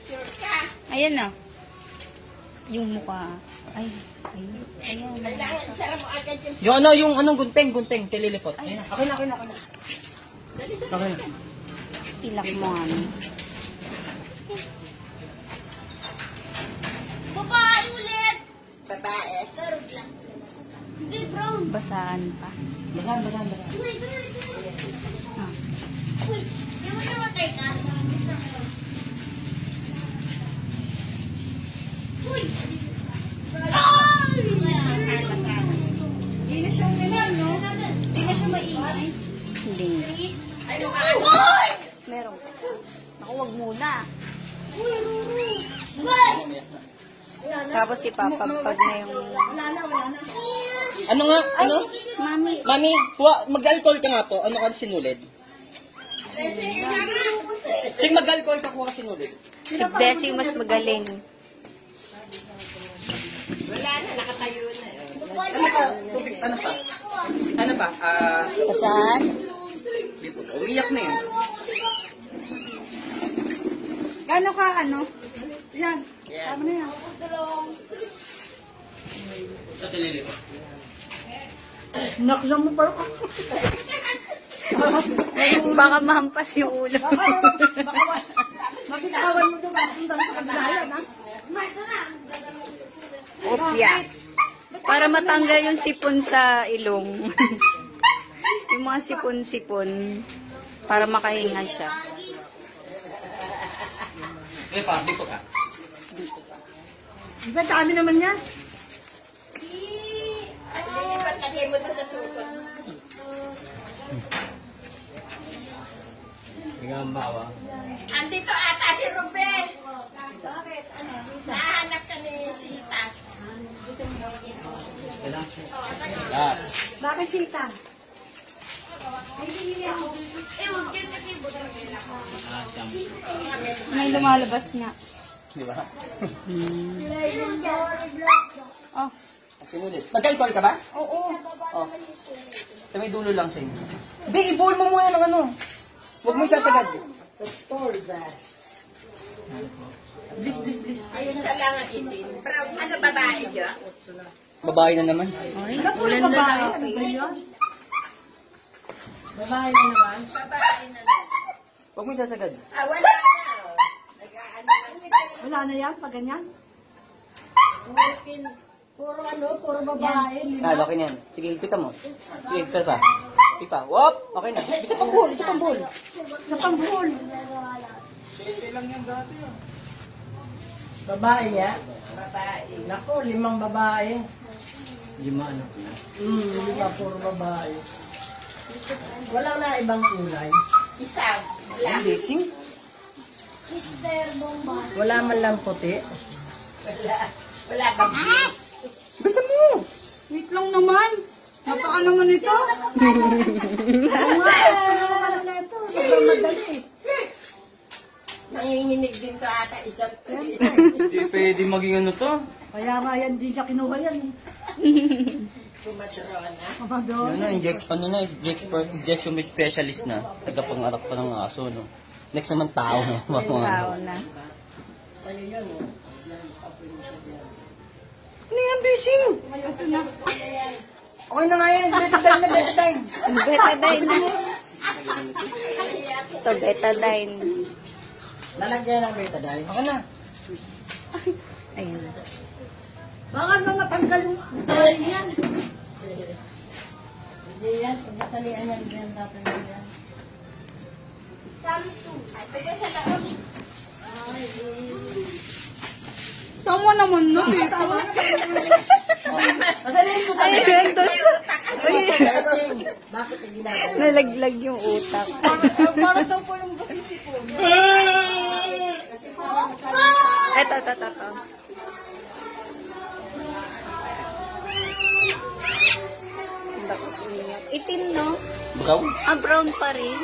Sure ka? Ayan na. Yung mukha. Ay, ayan. Kailangan isara mo agad yung... Yung anong gunting, tililipot. Ayun na. Okay na. Okay na. Ilak mo ano. Babae ulit! Babae. Hindi, brown. Basaan pa. Basahan. Uy, Ah. uy. Di mo namatay ka? Uy! Ay! Hindi na siya no? Hindi na siya maingay. Hindi. Ay, mukha. Uy! Meron. Ako, wag muna. Uy, Ruru! Uy! Tapos ipapagpag na yung... Ano nga? Ano? Mami. Mami, mag-alcohol ka nga po. Ano ka sinulid? Sige, mag-alcohol ka kuha ka sinulid. Si Bessie mas magaling. Wala na, nakatayo na. Ano pa? Tubig, ano pa? Ano pa? Basaan? Umiyak na yun. Gano ka ano? Yan. Yan. Tama na yan. Sa tililipot. Naklam mo pa. Baka mahampas yung ulo. Makitawan mo doon. Hanggang sa kablayan, ha? Opya. Para matanggal yung sipon sa ilong. Yung mga sipon-sipon. Para makahinga siya. Okay pa, dito ka. Diba, dami naman yan. Ay, lilipat lagay mo doon sa susunod. Andito ata si Ruben. Bakit? Nahanap ka ni Sita. Yes. Bakit sita? Eh, huwag yan kasi May lumalabas nga. Di ba? Oh. Sinulid. Mag-alcohol ka ba? Oo. Oh. Sa may dulo lang sa inyo. Hindi, i-bowl mo muna ng ano. Huwag mo isasagad. Please. Ayun sa lang ang itin. Brown, ano babae dyan? Babae na naman. Ay, ulan na lang. Babae na naman. Huwag mo isasagad. Ah, wala na. Nag-ano lang. Wala na yan, pag ganyan. Puro babae. Laki na yan. Sige, higpitan mo. Sige, higpitan pa. Higpitan pa. Wop! Okay na. Isa pang buhol. Sa pambuhol. Babae ya? Babae. Naku, 5 babae. 5 ano? 5, puro babae. Wala na ibang kulay. Isa. Blessing? Wala man lang puti. Wala bang Basta mo! Wait lang naman. Napaka naman ito. Nanginginig din to ata isang Hindi pwede maging ano to. Kaya nga yan, di siya kinuha yan. kumadrona. Ano na, injection specialist na. Tagapangarap pa ng aso, no? Next naman tao, no? Tao na. Sa'yo yun, oh. Ano yan, Bising? Okay na nga yan. Betadine. Betadine na. Ito, betadine. Lalagyan ng betadine. Okay na. Ayun. Baka na matanggal yung tayo yan. Hindi yan. Pag natalian yan, hindi yan tatanggal yan. Samsung. Ito yan sa loob. Tama naman nun eh. Ay, ito. Bakit yung ginagawa? Nalaglag yung utak. Para daw po yung basisi po. Ito. Itim, no? Brown? Ah, brown pa rin.